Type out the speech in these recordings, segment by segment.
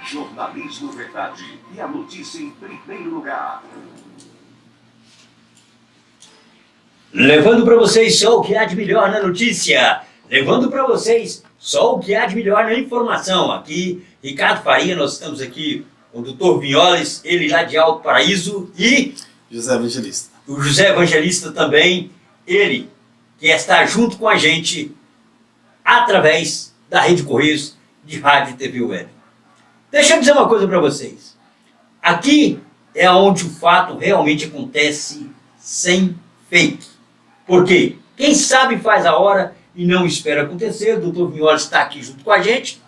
Jornalismo Verdade e a notícia em primeiro lugar. Levando para vocês só o que há de melhor na notícia. Levando para vocês só o que há de melhor na informação. Aqui, Ricardo Faria, nós estamos aqui com o Dr. Vinholes, ele lá de Alto Paraíso, e José Evangelista. O José Evangelista também, ele que está junto com a gente através da Rede Correios de Rádio e TV Web. Deixa eu dizer uma coisa para vocês. Aqui é onde o fato realmente acontece sem fake. Por quê? Quem sabe faz a hora e não espera acontecer. O Dr. Vinholes está aqui junto com a gente,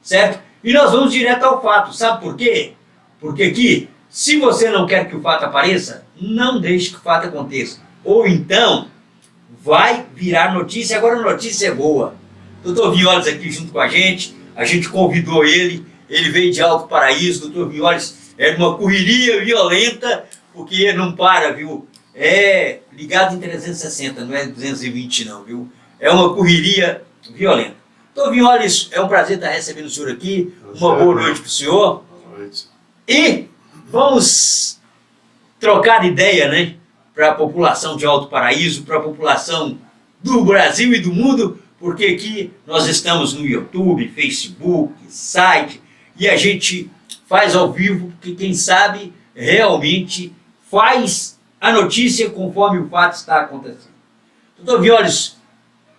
certo? E nós vamos direto ao fato. Sabe por quê? Porque aqui, se você não quer que o fato apareça, não deixe que o fato aconteça. Ou então, vai virar notícia. Agora a notícia é boa. Dr. Vinholes aqui junto com a gente convidou ele veio de Alto Paraíso. Dr. Vinholes é numa correria violenta, porque ele não para, viu? É ligado em 360, não é 220 não, viu? É uma correria violenta. Dr. Vinholes, é um prazer estar recebendo o senhor aqui. Uma boa noite para o senhor. Boa noite. E vamos trocar ideia, né? Para a população de Alto Paraíso, para a população do Brasil e do mundo, porque aqui nós estamos no YouTube, Facebook, site, e a gente faz ao vivo, porque quem sabe realmente faz a notícia conforme o fato está acontecendo. Doutor Vinholes,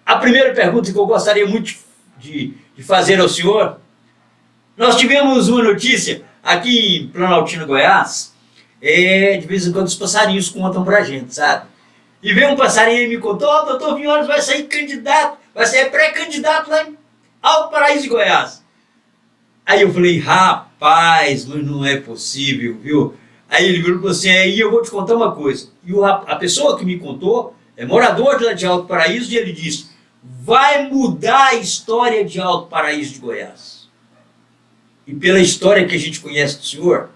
a primeira pergunta que eu gostaria muito de fazer ao senhor, nós tivemos uma notícia aqui em Planaltina, Goiás, de vez em quando os passarinhos contam pra gente, sabe? E veio um passarinho e me contou, doutor Vinholes vai sair candidato, vai ser pré-candidato lá em Alto Paraíso de Goiás. Aí eu falei, rapaz, mas não é possível, viu? Aí ele falou assim, aí eu vou te contar uma coisa. E a pessoa que me contou é morador de lá de Alto Paraíso, e ele disse, vai mudar a história de Alto Paraíso de Goiás. E pela história que a gente conhece do senhor,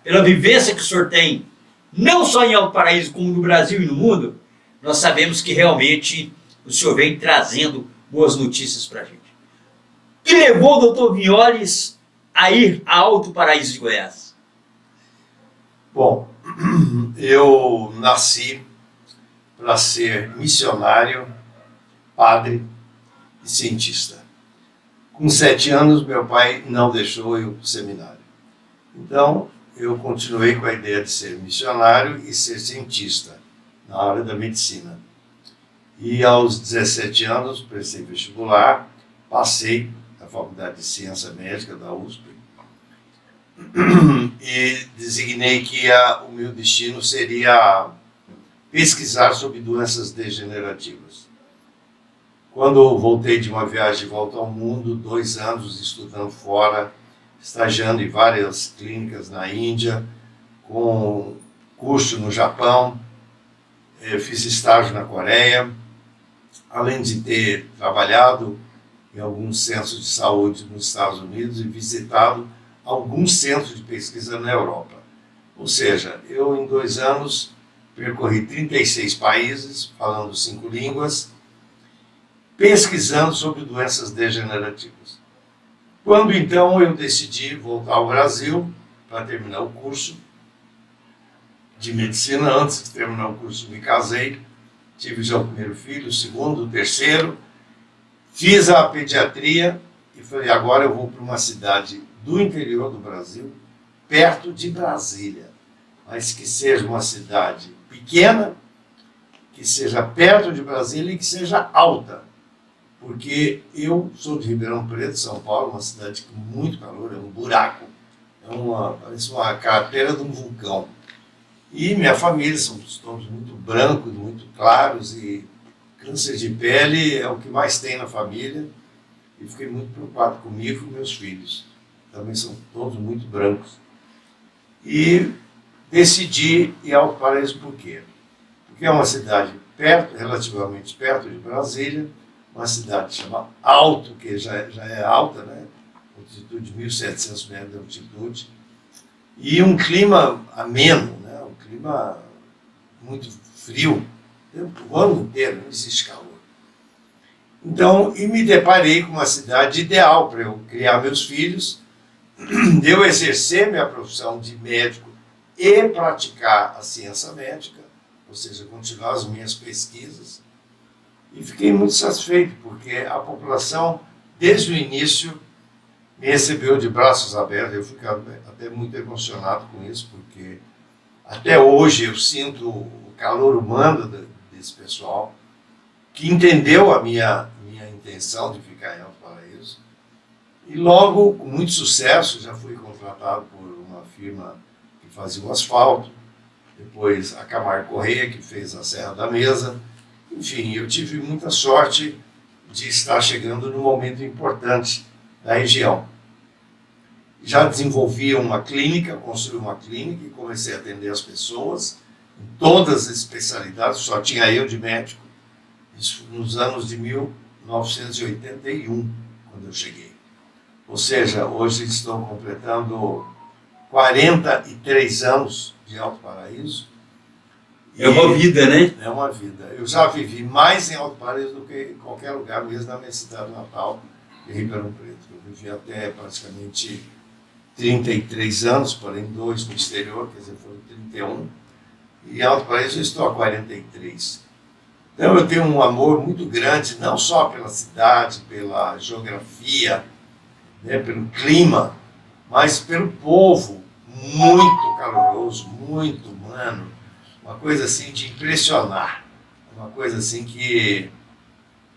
pela vivência que o senhor tem, não só em Alto Paraíso, como no Brasil e no mundo, nós sabemos que realmente o senhor vem trazendo boas notícias para a gente. O que levou o doutor Vinholes a ir a Alto Paraíso de Goiás? Bom, eu nasci para ser missionário, padre e cientista. Com 7 anos, meu pai não deixou eu ir para o seminário. Então, eu continuei com a ideia de ser missionário e ser cientista na área da medicina. E aos 17 anos, prestei vestibular, passei na Faculdade de Ciência Médica da USP e designei que o meu destino seria pesquisar sobre doenças degenerativas. Quando eu voltei de uma viagem de volta ao mundo, 2 anos estudando fora, estagiando em várias clínicas na Índia, com curso no Japão, fiz estágio na Coreia, além de ter trabalhado em alguns centros de saúde nos Estados Unidos e visitado alguns centros de pesquisa na Europa. Ou seja, eu em 2 anos percorri 36 países, falando 5 línguas, pesquisando sobre doenças degenerativas. Quando então eu decidi voltar ao Brasil para terminar o curso de medicina, antes de terminar o curso me casei, tive já o primeiro filho, o segundo, o terceiro, fiz a pediatria e falei, agora eu vou para uma cidade do interior do Brasil, perto de Brasília, mas que seja uma cidade pequena, que seja perto de Brasília e que seja alta. Porque eu sou de Ribeirão Preto, São Paulo, uma cidade com muito calor, é um buraco, parece uma cratera de um vulcão. E minha família, somos todos muito brancos, muito claros, e câncer de pele é o que mais tem na família, e fiquei muito preocupado comigo e com meus filhos. Também são todos muito brancos. E decidi ir ao Alto Paraíso por quê? Porque é uma cidade relativamente perto de Brasília, uma cidade chamada Alto, que já é alta, né? Altitude de 1.700 metros de altitude, e um clima ameno, né? Um clima muito frio, o ano inteiro, não existe calor. Então, e me deparei com uma cidade ideal para eu criar meus filhos, de eu exercer minha profissão de médico e praticar a ciência médica, ou seja, continuar as minhas pesquisas. E fiquei muito satisfeito, porque a população, desde o início, me recebeu de braços abertos. Eu fico até muito emocionado com isso, porque até hoje eu sinto o calor humano desse pessoal, que entendeu a minha intenção de ficar em Alto Paraíso. E logo, com muito sucesso, já fui contratado por uma firma que fazia o asfalto, depois a Camargo Correia, que fez a Serra da Mesa. Enfim, eu tive muita sorte de estar chegando num momento importante da região. Já desenvolvi uma clínica, construí uma clínica e comecei a atender as pessoas em todas as especialidades, só tinha eu de médico. Isso nos anos de 1981, quando eu cheguei. Ou seja, hoje estou completando 43 anos de Alto Paraíso. É uma vida, né? É uma vida. Eu já vivi mais em Alto Paraíso do que em qualquer lugar, mesmo na minha cidade natal, em Ribeirão Preto. Eu vivi até praticamente 33 anos, porém 2 no exterior, quer dizer, foram 31. E em Alto Paraíso eu estou há 43. Então eu tenho um amor muito grande, não só pela cidade, pela geografia, né, pelo clima, mas pelo povo, muito caloroso, muito humano, uma coisa assim de impressionar, uma coisa assim que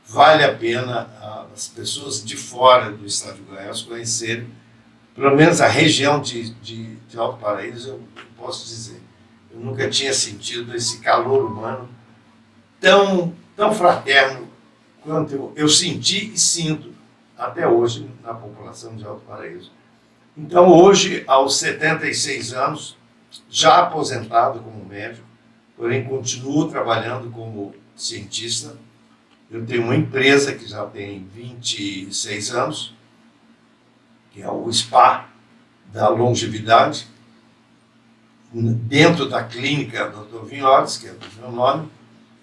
vale a pena as pessoas de fora do estado de Goiás conhecerem, pelo menos a região de Alto Paraíso. Eu posso dizer, eu nunca tinha sentido esse calor humano tão fraterno quanto eu senti e sinto até hoje na população de Alto Paraíso. Então hoje, aos 76 anos, já aposentado como médico, porém continuo trabalhando como cientista. Eu tenho uma empresa que já tem 26 anos, que é o SPA da longevidade, dentro da clínica Dr. Vinhotes, que é o meu nome,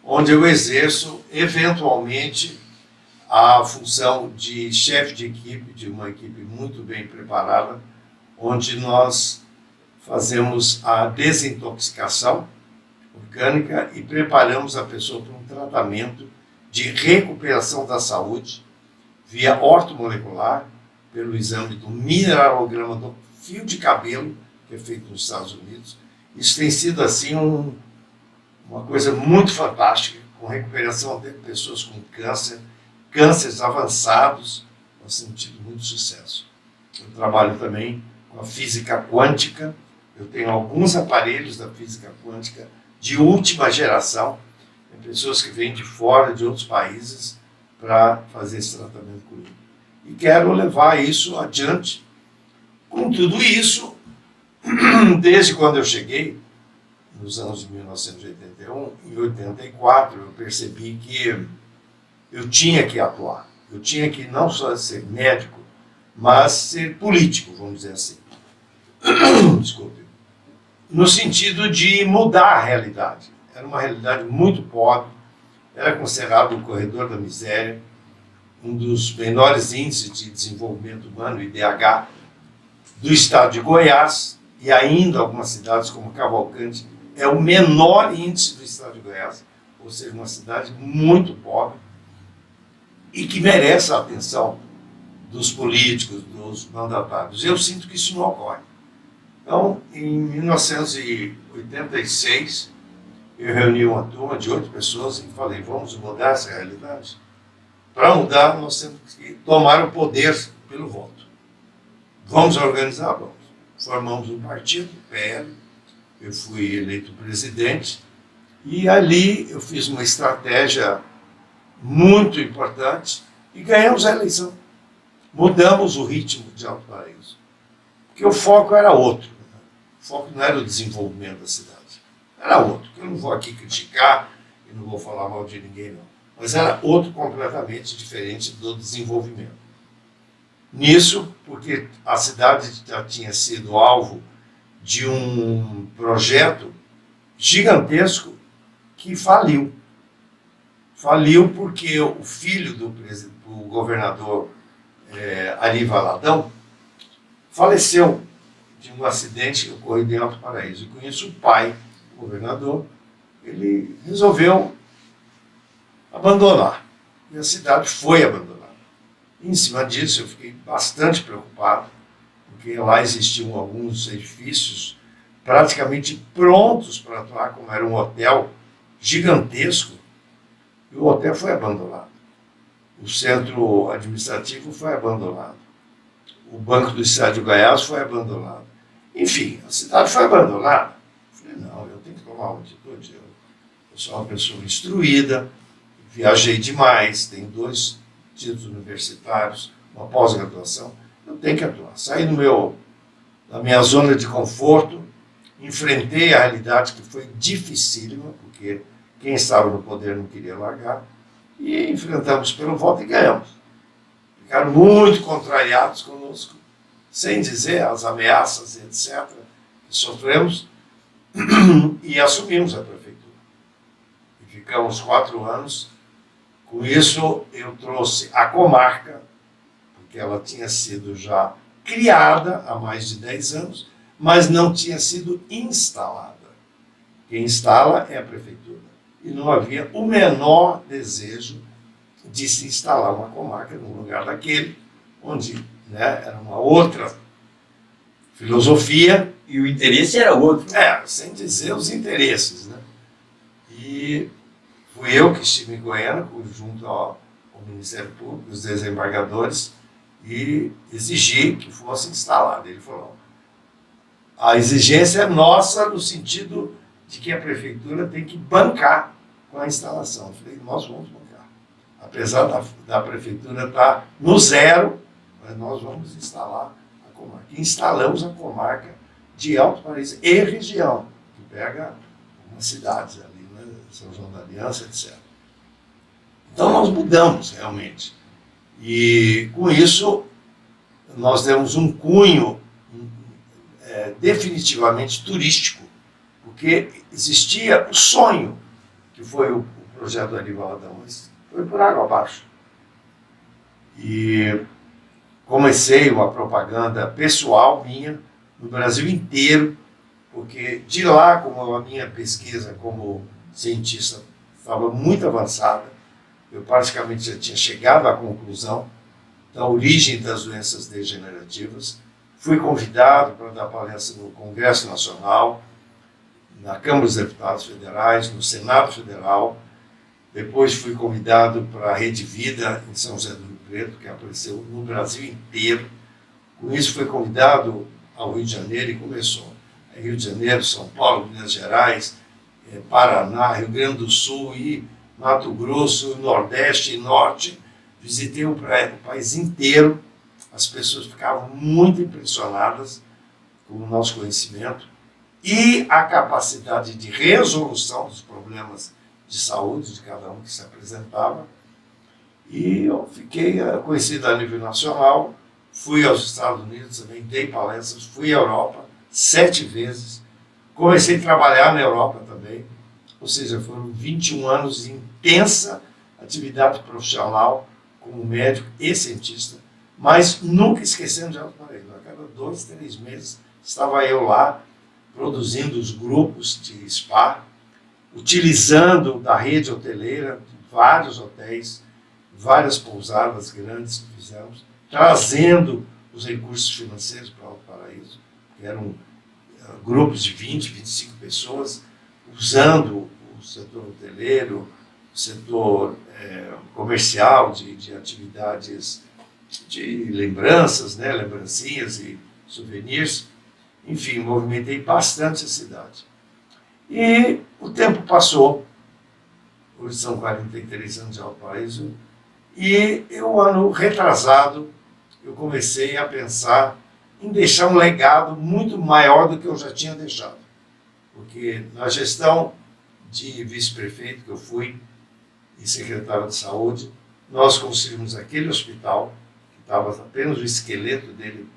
onde eu exerço, eventualmente, a função de chefe de equipe, de uma equipe muito bem preparada, onde nós fazemos a desintoxicação orgânica e preparamos a pessoa para um tratamento de recuperação da saúde via ortomolecular, pelo exame do mineralograma do fio de cabelo, que é feito nos Estados Unidos. Isso tem sido assim uma coisa muito fantástica, com recuperação até de pessoas com cânceres avançados. Nós temos tido muito sucesso. Eu trabalho também com a física quântica. Eu tenho alguns aparelhos da física quântica de última geração, pessoas que vêm de fora, de outros países, para fazer esse tratamento comigo. E quero levar isso adiante. Com tudo isso, desde quando eu cheguei, nos anos de 1981, em 84, eu percebi que eu tinha que atuar. Eu tinha que não só ser médico, mas ser político, vamos dizer assim. Desculpe. No sentido de mudar a realidade. Era uma realidade muito pobre, era considerado o corredor da miséria, um dos menores índices de desenvolvimento humano, IDH, do estado de Goiás, e ainda algumas cidades como Cavalcante, é o menor índice do estado de Goiás, ou seja, uma cidade muito pobre, e que merece a atenção dos políticos, dos mandatários. Eu sinto que isso não ocorre. Então, em 1986, eu reuni uma turma de 8 pessoas e falei, vamos mudar essa realidade? Para mudar, nós temos que tomar o poder pelo voto. Vamos organizar? Vamos. Formamos um partido, PL, eu fui eleito presidente, e ali eu fiz uma estratégia muito importante e ganhamos a eleição. Mudamos o ritmo de Alto Paraíso. Porque o foco era outro. O foco não era o desenvolvimento da cidade. Era outro. Eu não vou aqui criticar e não vou falar mal de ninguém, não. Mas era outro completamente diferente do desenvolvimento. Nisso, porque a cidade já tinha sido alvo de um projeto gigantesco que faliu. Faliu porque o filho do governador Ari Valadão faleceu de um acidente ocorrido em Alto Paraíso. E com isso o pai, o governador, ele resolveu abandonar. E a cidade foi abandonada. E, em cima disso eu fiquei bastante preocupado, porque lá existiam alguns edifícios praticamente prontos para atuar, como era um hotel gigantesco, e o hotel foi abandonado. O centro administrativo foi abandonado. O Banco do Estado de Goiás foi abandonado. Enfim, a cidade foi abandonada. Eu falei, não, eu tenho que tomar uma atitude. Eu sou uma pessoa instruída, viajei demais, tenho 2 títulos universitários, uma pós-graduação, eu tenho que atuar. Saí da minha zona de conforto, enfrentei a realidade que foi dificílima, porque quem estava no poder não queria largar, e enfrentamos pelo voto e ganhamos. Ficaram muito contrariados conosco, sem dizer as ameaças, etc., que sofremos, e assumimos a prefeitura. E ficamos 4 anos. Com isso, eu trouxe a comarca, porque ela tinha sido já criada há mais de 10 anos, mas não tinha sido instalada. Quem instala é a prefeitura. E não havia o menor desejo de se instalar uma comarca no lugar daquele, onde, né, era uma outra filosofia. E o interesse era outro. Sem dizer os interesses, né? E fui eu que estive em Goiânia, junto ao Ministério Público, os desembargadores, e exigi que fosse instalado. Ele falou, a exigência é nossa no sentido de que a prefeitura tem que bancar com a instalação. Eu falei, nós vamos bancar. Apesar da prefeitura estar no zero, mas nós vamos instalar a comarca. E instalamos a comarca de Alto Paraíso e região, que pega umas cidades ali, né, São João da Aliança, etc. Então nós mudamos realmente. E com isso nós demos um cunho definitivamente turístico, porque existia o sonho, que foi o projeto do Aníbal Valadão, mas foi por água abaixo. E comecei uma propaganda pessoal minha, no Brasil inteiro, porque de lá, como a minha pesquisa como cientista estava muito avançada, eu praticamente já tinha chegado à conclusão da origem das doenças degenerativas. Fui convidado para dar palestra no Congresso Nacional, na Câmara dos Deputados Federais, no Senado Federal. Depois fui convidado para a Rede Vida em São José do Rio Preto, que apareceu no Brasil inteiro. Com isso fui convidado ao Rio de Janeiro e começou. Rio de Janeiro, São Paulo, Minas Gerais, Paraná, Rio Grande do Sul e Mato Grosso, Nordeste e Norte. Visitei o país inteiro. As pessoas ficavam muito impressionadas com o nosso conhecimento e a capacidade de resolução dos problemas de saúde de cada um que se apresentava. E eu fiquei conhecido a nível nacional, fui aos Estados Unidos também, dei palestras, fui à Europa 7 vezes, comecei a trabalhar na Europa também, ou seja, foram 21 anos de intensa atividade profissional como médico e cientista, mas nunca esquecendo de Alto Paraíso. A cada 2, 3 meses estava eu lá, produzindo os grupos de spa, utilizando da rede hoteleira, vários hotéis, várias pousadas grandes que fizemos, trazendo os recursos financeiros para Alto Paraíso, que eram grupos de 20, 25 pessoas, usando o setor hoteleiro, o setor comercial de atividades de lembranças, né, lembrancinhas e souvenirs. Enfim, movimentei bastante a cidade. E o tempo passou, hoje são 43 anos de Alto Paraíso, e o ano retrasado eu comecei a pensar em deixar um legado muito maior do que eu já tinha deixado. Porque na gestão de vice-prefeito que eu fui e secretário de saúde, nós construímos aquele hospital, que estava apenas o esqueleto dele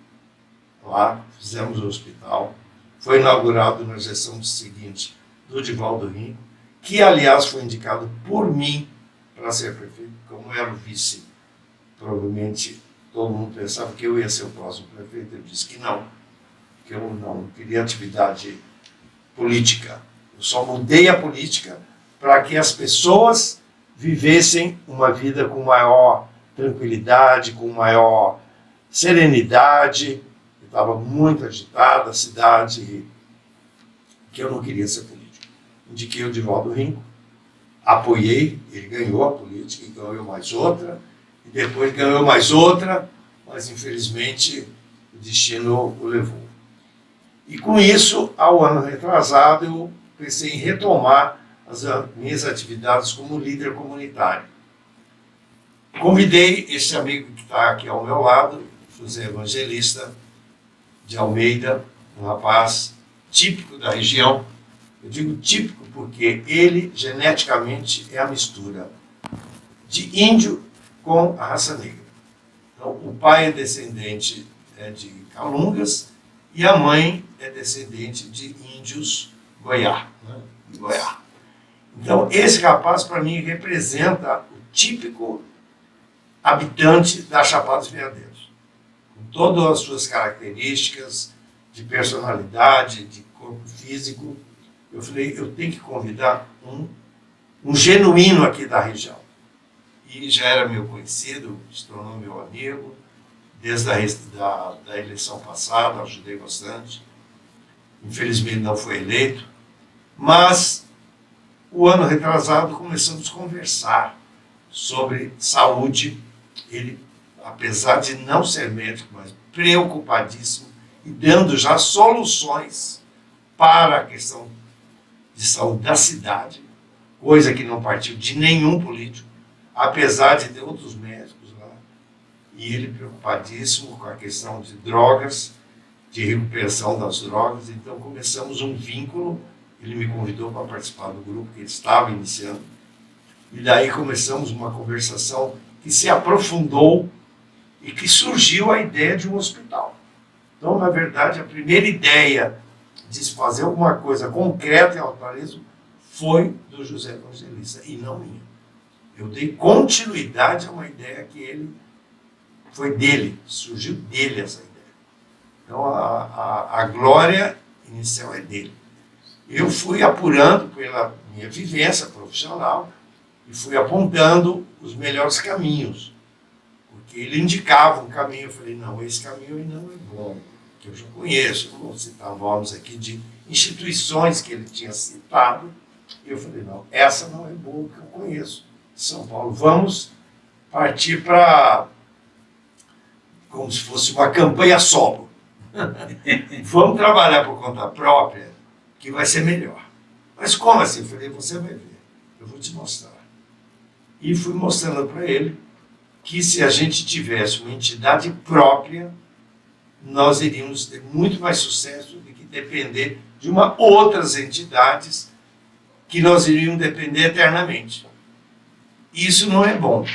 lá, fizemos o hospital, foi inaugurado na gestão seguinte do Divaldo Rim, que aliás foi indicado por mim para ser prefeito, como era o vice, provavelmente todo mundo pensava que eu ia ser o próximo prefeito. Eu disse que não, que eu não queria atividade política. Eu só mudei a política para que as pessoas vivessem uma vida com maior tranquilidade, com maior serenidade. Estava muito agitada a cidade, que eu não queria ser político. Indiquei o Divaldo Rinco, apoiei, ele ganhou a política, e ganhou mais outra, e depois ganhou mais outra, mas infelizmente o destino o levou. E com isso, ao ano retrasado, eu pensei em retomar as minhas atividades como líder comunitário. Convidei esse amigo que está aqui ao meu lado, José Evangelista de Almeida, um rapaz típico da região. Eu digo típico porque ele geneticamente é a mistura de índio com a raça negra. Então, o pai é descendente de Calungas e a mãe é descendente de índios Goiá, né? Goiá. Então, esse rapaz, para mim, representa o típico habitante da Chapada dos Veadeiros, com todas as suas características de personalidade, de corpo físico. Eu falei, eu tenho que convidar um genuíno aqui da região. E já era meu conhecido, se tornou meu amigo, desde da eleição passada, ajudei bastante. Infelizmente não foi eleito, mas o ano retrasado começamos a conversar sobre saúde. Ele, apesar de não ser médico, mas preocupadíssimo e dando já soluções para a questão de saúde da cidade, coisa que não partiu de nenhum político, apesar de ter outros médicos lá, e ele preocupadíssimo com a questão de drogas, de recuperação das drogas. Então começamos um vínculo, ele me convidou para participar do grupo que ele estava iniciando, e daí começamos uma conversação que se aprofundou e que surgiu a ideia de um hospital. Então, na verdade, a primeira ideia de se fazer alguma coisa concreta em Alto Paraíso foi do José Evangelista, e não minha. Eu dei continuidade a uma ideia que ele foi dele, surgiu dele essa ideia. Então, a glória inicial é dele. Eu fui apurando pela minha vivência profissional e fui apontando os melhores caminhos, porque ele indicava um caminho. Eu falei, não, esse caminho aí não é bom, que eu já conheço. Eu não vou citar nomes aqui de instituições que ele tinha citado. E eu falei, não, essa não é boa, que eu conheço. São Paulo, vamos partir para, como se fosse uma campanha solo. Vamos trabalhar por conta própria, que vai ser melhor. Mas como assim? Eu falei, você vai ver, eu vou te mostrar. E fui mostrando para ele que se a gente tivesse uma entidade própria, nós iríamos ter muito mais sucesso do que depender de outras entidades que nós iríamos depender eternamente. Isso não é bom,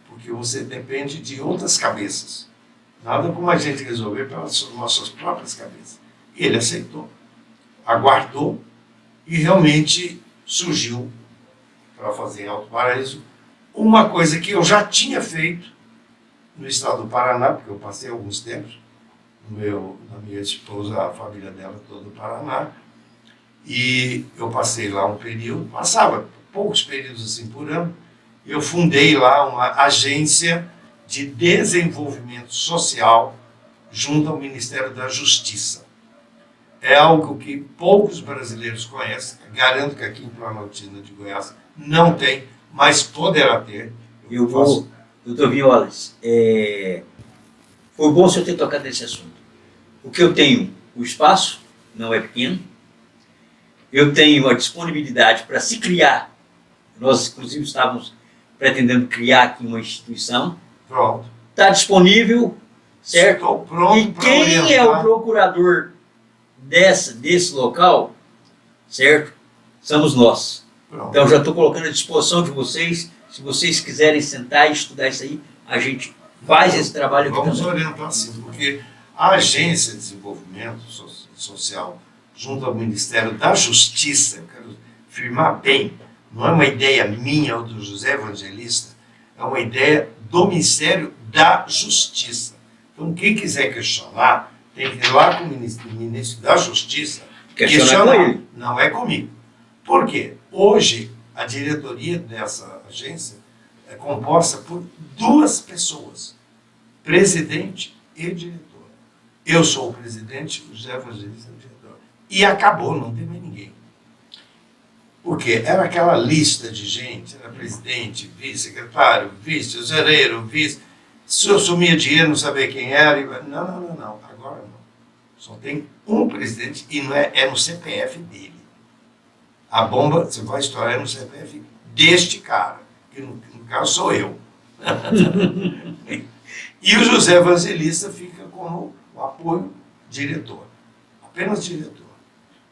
porque você depende de outras cabeças. Nada como a gente resolver pelas nossas próprias cabeças. Ele aceitou, aguardou e realmente surgiu para fazer em Alto Paraíso uma coisa que eu já tinha feito no estado do Paraná, porque eu passei alguns tempos, na minha esposa, a família dela toda do Paraná, e eu passei lá um período, passava poucos períodos assim por ano. Eu fundei lá uma agência de desenvolvimento social junto ao Ministério da Justiça. É algo que poucos brasileiros conhecem. Garanto que aqui em Planaltina de Goiás não tem, mas poderá ter. Doutor Violas, foi bom você ter tocado nesse assunto. Porque eu tenho o espaço, não é pequeno, eu tenho a disponibilidade para se criar. Nós, inclusive, estávamos pretendendo criar aqui uma instituição. Pronto. Está disponível, certo? Estou pronto. E quem é o procurador desse local, certo? Somos nós. Pronto. Então, já estou colocando à disposição de vocês. Se vocês quiserem sentar e estudar isso aí, a gente faz esse trabalho aqui Vamos também. orientar sim, porque a Agência de Desenvolvimento Social, junto ao Ministério da Justiça, eu quero afirmar bem, não é uma ideia minha ou do José Evangelista, é uma ideia do Ministério da Justiça. Então, quem quiser questionar, tem que ir lá com o ministro da Justiça Questionar com ele. Não é comigo. Por quê? Hoje, a diretoria dessa agência é composta por 2 pessoas, presidente e diretor. Eu sou o presidente, o José Evangelista é o diretor. E acabou, não tem mais ninguém. Porque era aquela lista de gente, era presidente, vice-secretário, vice-tesoureiro, vice. Se eu sumia dinheiro, não sabia quem era. Não, agora não. Só tem um presidente e não é no CPF dele. A bomba, você vai estourar no CPF deste cara, que no caso sou eu. E o José Evangelista fica como o apoio diretor, apenas diretor.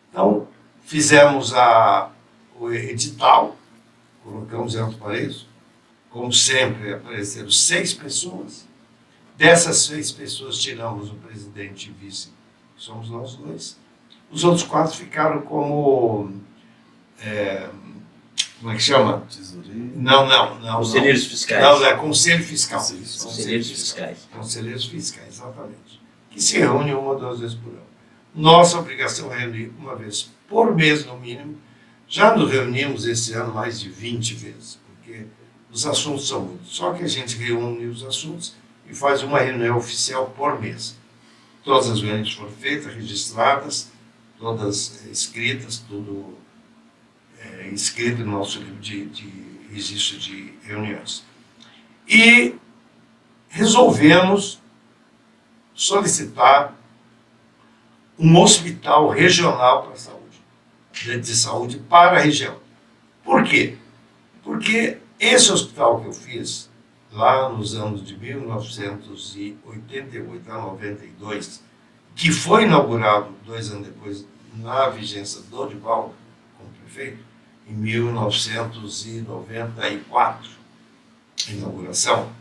Então, fizemos o edital, colocamos em Alto Paraíso, como sempre apareceram 6 pessoas. Dessas 6 pessoas tiramos o presidente e vice, que somos nós 2. Os outros 4 ficaram como, como é que chama? Tesoureiro. Não. Conselheiros fiscais. Não, é Conselho Fiscal. Conselheiros fiscais. Conselheiros fiscais, exatamente. Que se reúne 1 ou 2 vezes por ano. Nossa obrigação é reunir uma vez por mês, no mínimo. Já nos reunimos esse ano mais de 20 vezes, porque os assuntos são muitos. Só que a gente reúne os assuntos e faz uma reunião oficial por mês. Todas as reuniões foram feitas, registradas, todas escritas, tudo inscrito no nosso livro de registro de reuniões. E resolvemos solicitar um hospital regional para a saúde, de saúde para a região. Por quê? Porque esse hospital que eu fiz lá nos anos de 1988 a 92, que foi inaugurado 2 anos depois na vigência do Dorival como prefeito, em 1994, inauguração,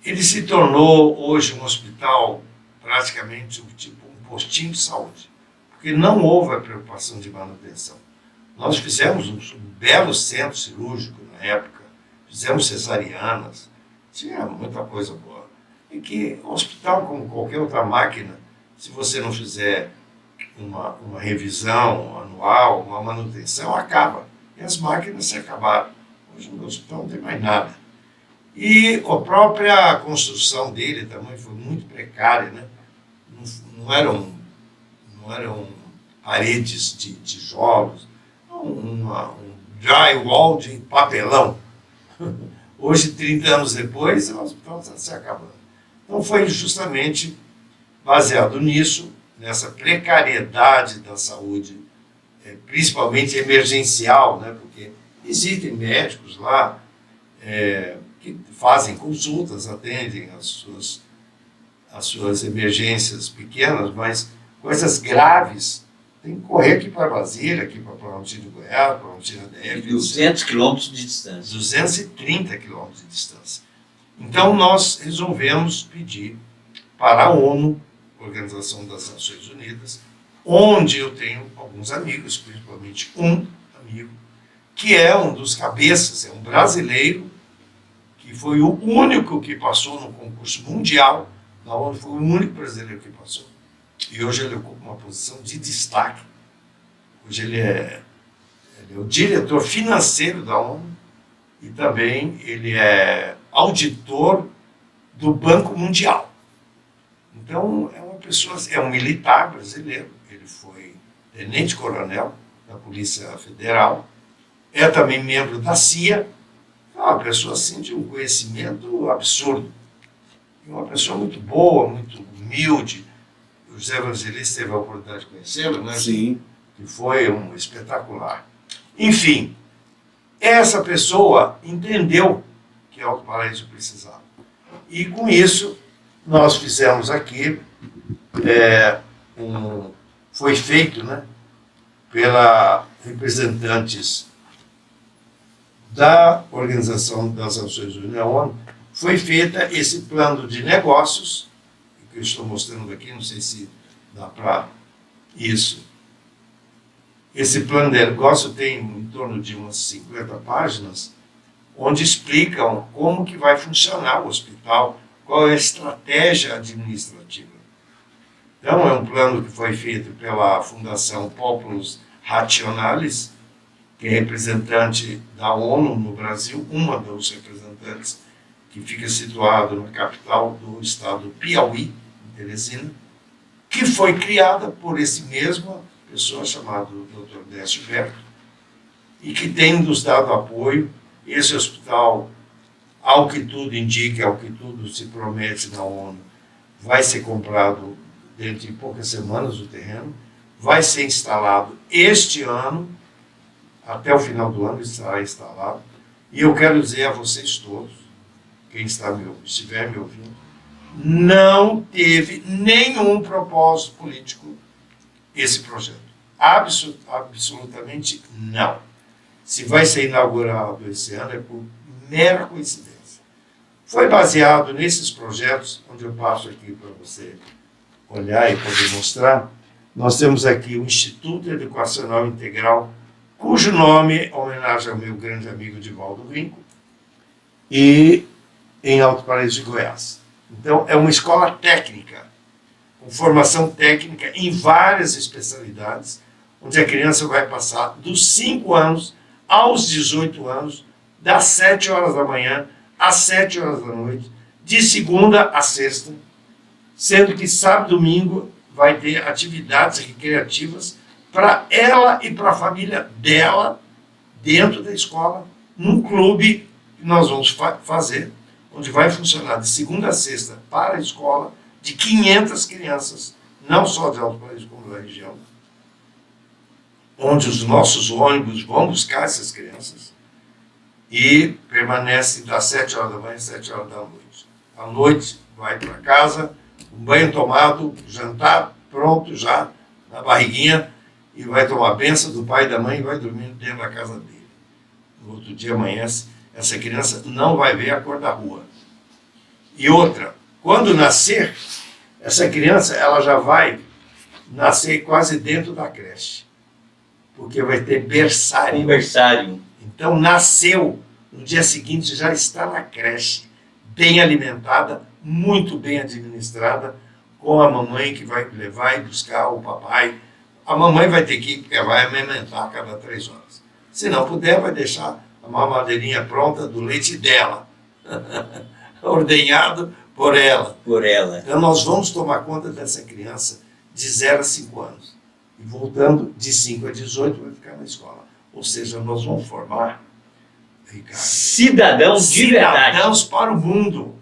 ele se tornou hoje um hospital praticamente tipo um postinho de saúde, porque não houve a preocupação de manutenção. Nós fizemos um belo centro cirúrgico na época, fizemos cesarianas, tinha muita coisa boa. E que o hospital, como qualquer outra máquina, se você não fizer uma revisão anual, uma manutenção, acaba. E as máquinas se acabaram. Hoje no hospital não tem mais nada. E a própria construção dele também foi muito precária, né? Não eram paredes de tijolos, um drywall de papelão. Hoje, 30 anos depois, o hospital está se acabando. Então foi justamente baseado nisso, nessa precariedade da saúde, principalmente emergencial, né? Porque existem médicos lá que fazem consultas, atendem as suas emergências pequenas, mas coisas graves tem que correr aqui para Brasília, aqui para Planaltina de Goiás, Planaltina DF. 200 quilômetros de distância. 230 quilômetros de distância. Então nós resolvemos pedir para a ONU, Organização das Nações Unidas, onde eu tenho alguns amigos, principalmente um amigo, que é um dos cabeças, é um brasileiro, que foi o único que passou no concurso mundial da ONU, foi o único brasileiro que passou. E hoje ele ocupa uma posição de destaque. Hoje ele é o diretor financeiro da ONU e também ele é auditor do Banco Mundial. Então, é uma pessoa, é um militar brasileiro, ele foi tenente-coronel da Polícia Federal, é também membro da CIA, é uma pessoa assim de um conhecimento absurdo. E uma pessoa muito boa, muito humilde. O José Evangelista teve a oportunidade de conhecê-lo, né? Sim. Que foi um espetacular. Enfim, essa pessoa entendeu que Alto Paraíso precisava. E com isso, nós fizemos aqui, foi feito, né, pela representantes da Organização das Nações Unidas, a ONU, foi feita esse plano de negócios, que eu estou mostrando aqui, não sei se dá para isso. Esse plano de negócio tem em torno de umas 50 páginas, onde explicam como que vai funcionar o hospital, qual é a estratégia administrativa. Então, é um plano que foi feito pela Fundação Populus Rationalis, que é representante da ONU no Brasil, uma dos representantes, que fica situado na capital do estado do Piauí, em Teresina, que foi criada por esse mesmo pessoa chamada Dr. Décio Berto, e que tem nos dado apoio. Esse hospital, ao que tudo indica, ao que tudo se promete na ONU, vai ser comprado dentro de poucas semanas o terreno, vai ser instalado este ano, até o final do ano estará instalado, e eu quero dizer a vocês todos, quem estiver me ouvindo, não teve nenhum propósito político esse projeto. Absolutamente não. Se vai ser inaugurado esse ano é por mera coincidência. Foi baseado nesses projetos, onde eu passo aqui para você olhar e poder mostrar. Nós temos aqui o Instituto Educacional Integral, cujo nome é homenagem ao meu grande amigo Divaldo Vinco, e em Alto Paraíso de Goiás. Então, é uma escola técnica, com formação técnica em várias especialidades, onde a criança vai passar dos 5 anos aos 18 anos, das 7 horas da manhã às 7 horas da noite, de segunda a sexta, sendo que sábado e domingo vai ter atividades recreativas para ela e para a família dela, dentro da escola, num clube que nós vamos fazer, onde vai funcionar de segunda a sexta para a escola, de 500 crianças, não só de Alto Paraíso, como da região, onde os nossos ônibus vão buscar essas crianças e permanece das 7 horas da manhã às 7 horas da noite. À noite vai para casa, um banho tomado, jantar pronto já, na barriguinha, e vai tomar a benção do pai e da mãe e vai dormir dentro da casa dele. No outro dia amanhece, essa criança não vai ver a cor da rua. E outra, quando nascer, essa criança ela já vai nascer quase dentro da creche, porque vai ter berçário. Berçário. Então nasceu, no dia seguinte já está na creche, bem alimentada, muito bem administrada, com a mamãe que vai levar e buscar o papai. A mamãe vai ter que ir, porque vai amamentar a cada 3 horas. Se não puder, vai deixar a mamadeirinha pronta do leite dela, ordenhado por ela. Por ela. Então nós vamos tomar conta dessa criança de 0 a 5 anos. E voltando de 5 a 18 vai ficar na escola. Ou seja, nós vamos formar, Ricardo, Cidadãos de verdade. cidadãos para o mundo.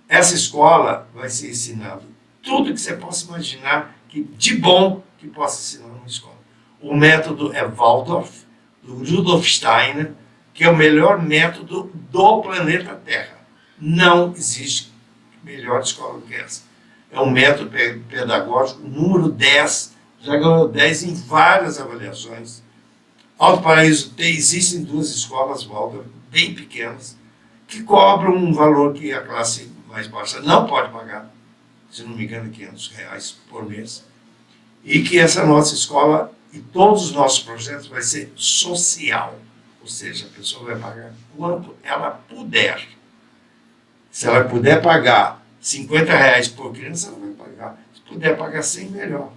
Essa escola vai ser ensinado tudo que você possa imaginar que, de bom que possa ensinar numa escola. O método é Waldorf, do Rudolf Steiner, que é o melhor método do planeta Terra. Não existe melhor escola do que essa. É um método pedagógico, número 10, já ganhou 10 em várias avaliações. Alto Paraíso existem 2 escolas Waldorf, bem pequenas, que cobram um valor que a classe mais baixa não pode pagar, se não me engano, R$500 por mês. E que essa nossa escola e todos os nossos projetos vai ser social. Ou seja, a pessoa vai pagar quanto ela puder. Se ela puder pagar R$50 por criança, ela vai pagar. Se puder pagar 100, melhor.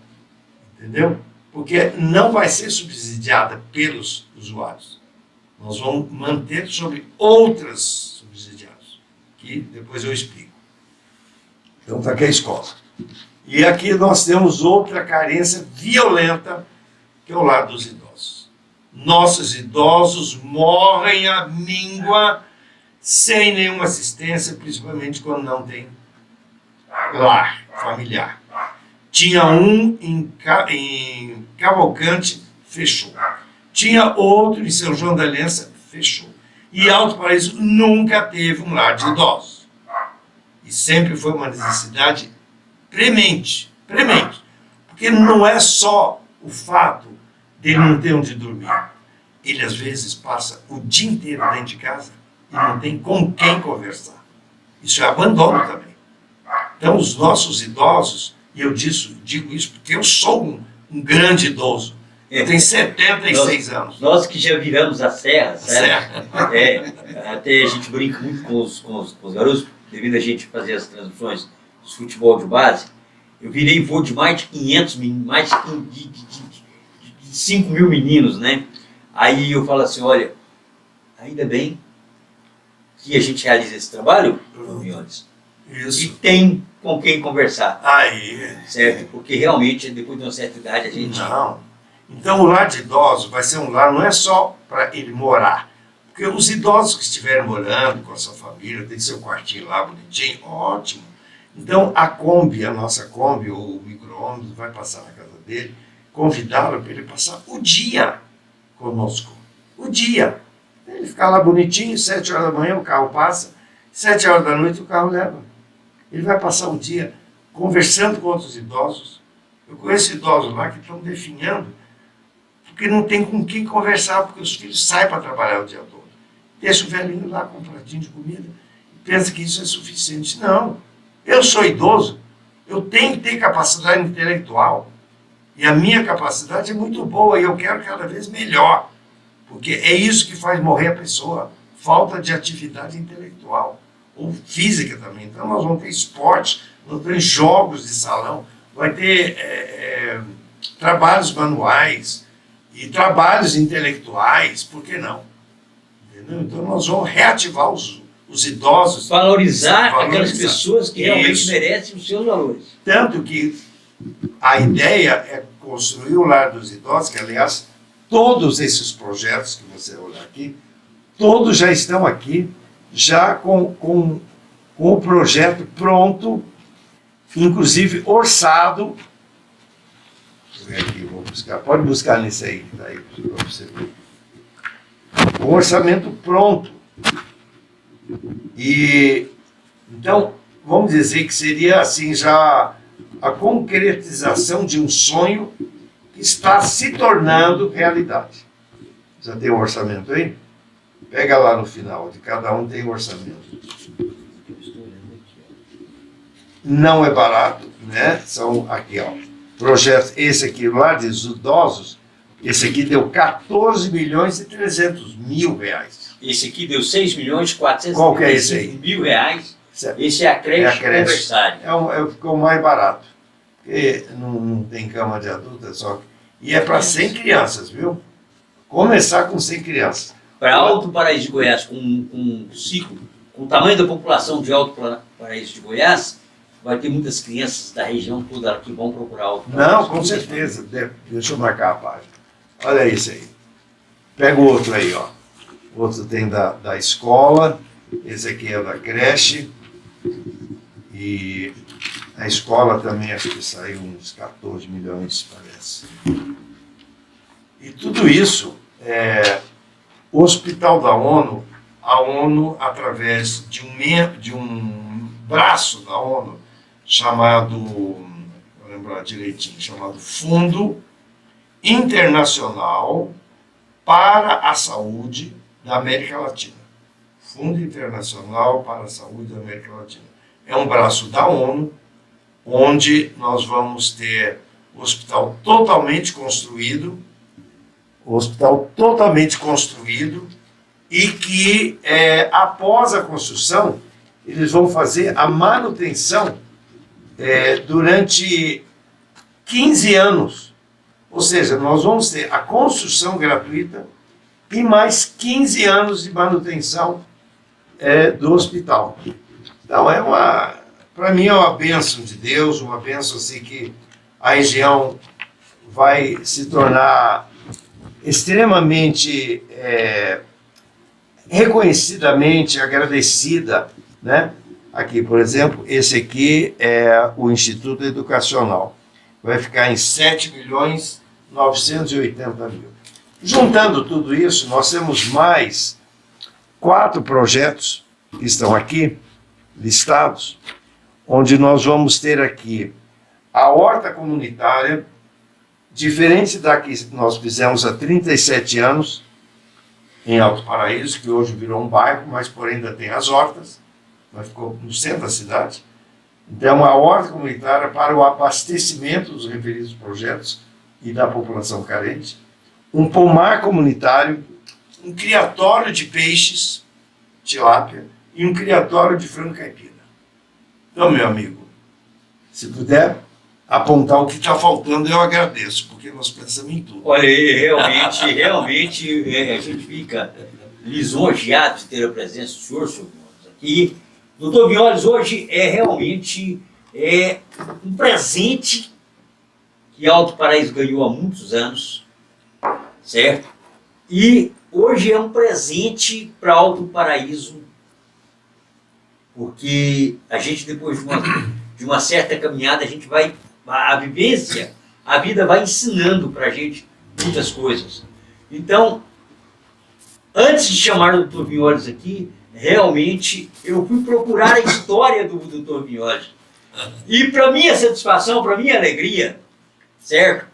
Entendeu? Porque não vai ser subsidiada pelos usuários. Nós vamos manter sobre outras subsidiadas, que depois eu explico. Então está aqui a escola. E aqui nós temos outra carência violenta, que é o lado dos idosos. Nossos idosos morrem à míngua sem nenhuma assistência, principalmente quando não tem lar familiar. Tinha um em Cavalcante, fechou. Tinha outro em São João da Aliança, fechou. E Alto Paraíso nunca teve um lar de idosos. E sempre foi uma necessidade premente. Porque não é só o fato dele não ter onde dormir. Ele, às vezes, passa o dia inteiro dentro de casa e não tem com quem conversar. Isso é abandono também. Então, os nossos idosos, e eu digo isso porque eu sou um grande idoso, Eu tenho 76 anos. Nós que já viramos a serra, sabe? Certo. Até a gente brinca muito com os garotos, devido a gente fazer as transmissões de futebol de base. Eu virei vô de mais de 500 meninos, mais de 5 mil meninos, né? Aí eu falo assim, olha, ainda bem que a gente realiza esse trabalho, Miones, e Isso. tem com quem conversar, Aí. certo? Porque realmente, depois de uma certa idade, a gente... Não. Então o lar de idosos vai ser um lar, não é só para ele morar. Porque os idosos que estiverem morando com a sua família, tem seu quartinho lá bonitinho, ótimo. Então a Kombi, a nossa Kombi, ou o micro-ônibus, vai passar na casa dele, convidá-lo para ele passar o dia conosco. O dia. Ele ficar lá bonitinho, 7 horas da manhã o carro passa, 7 horas da noite o carro leva. Ele vai passar o dia conversando com outros idosos. Eu conheço idosos lá que estão definhando, porque não tem com quem conversar, porque os filhos saem para trabalhar o dia todo. Deixa o velhinho lá com um pratinho de comida e pensa que isso é suficiente. Não. Eu sou idoso, eu tenho que ter capacidade intelectual. E a minha capacidade é muito boa e eu quero cada vez melhor. Porque é isso que faz morrer a pessoa. Falta de atividade intelectual. Ou física também. Então nós vamos ter esporte, vamos ter jogos de salão, vai ter trabalhos manuais e trabalhos intelectuais, por que não? Entendeu? Então nós vamos reativar os idosos. Valorizar aquelas pessoas que realmente merecem os seus valores. Tanto que a ideia é construir o lar dos idosos, que aliás, todos esses projetos que você olha aqui, todos já estão aqui, já com o projeto pronto, inclusive orçado. Deixa eu ver aqui, vou buscar. Pode buscar nesse aí, que está aí para você ver. O orçamento pronto. E então, vamos dizer que seria assim já a concretização de um sonho que está se tornando realidade. Já tem um orçamento aí? Pega lá no final, de cada um tem um orçamento. Não é barato, né? São aqui, ó, projetos, esse aqui lá dos idosos, esse aqui deu 14 milhões e 300 mil reais. Esse aqui deu 6 milhões e Qual que é esse aí? 435 mil reais. Certo. Esse é a creche aniversário. Ficou mais barato. Porque não tem cama de adulta só. E é para 100 crianças, viu? Começar com 100 crianças. Para Alto Paraíso de Goiás, com um ciclo, com o tamanho da população de Alto Paraíso de Goiás, vai ter muitas crianças da região toda que vão procurar Alto Paraíso. Não, com certeza. Deixa eu marcar a página. Olha isso aí. Pega o outro aí, ó. O outro tem da escola. Esse aqui é da creche. E a escola também, acho que saiu uns 14 milhões, parece. E tudo isso, o Hospital da ONU, a ONU, através de um braço da ONU, chamado, vou lembrar direitinho, chamado Fundo Internacional para a Saúde da América Latina. Fundo Internacional para a Saúde da América Latina. É um braço da ONU, onde nós vamos ter o hospital totalmente construído, e que após a construção, eles vão fazer a manutenção durante 15 anos. Ou seja, nós vamos ter a construção gratuita e mais 15 anos de manutenção do hospital. Então, para mim é uma bênção de Deus, uma bênção assim que a região vai se tornar extremamente reconhecidamente agradecida, né? Aqui, por exemplo, esse aqui é o Instituto Educacional. Vai ficar em 7 milhões 980 mil. Juntando tudo isso, nós temos mais 4 projetos que estão aqui listados, onde nós vamos ter aqui a horta comunitária, diferente da que nós fizemos há 37 anos, em Alto Paraíso, que hoje virou um bairro, mas porém ainda tem as hortas, mas ficou no centro da cidade. Então, a horta comunitária para o abastecimento dos referidos projetos e da população carente, um pomar comunitário, um criatório de peixes, tilápia, e um criatório de frango caipira. Então, meu amigo, se puder apontar o que está faltando, eu agradeço, porque nós pensamos em tudo. Olha, realmente a gente fica lisonjeado de ter a presença do senhor Violes aqui. Doutor Violes, hoje realmente um presente que Alto Paraíso ganhou há muitos anos, certo? E hoje é um presente para Alto Paraíso, porque a gente, depois de uma certa caminhada, a vivência, a vida vai ensinando para a gente muitas coisas. Então, antes de chamar o Dr. Violes aqui, realmente eu fui procurar a história do Dr. Violes. E para minha satisfação, para minha alegria, certo?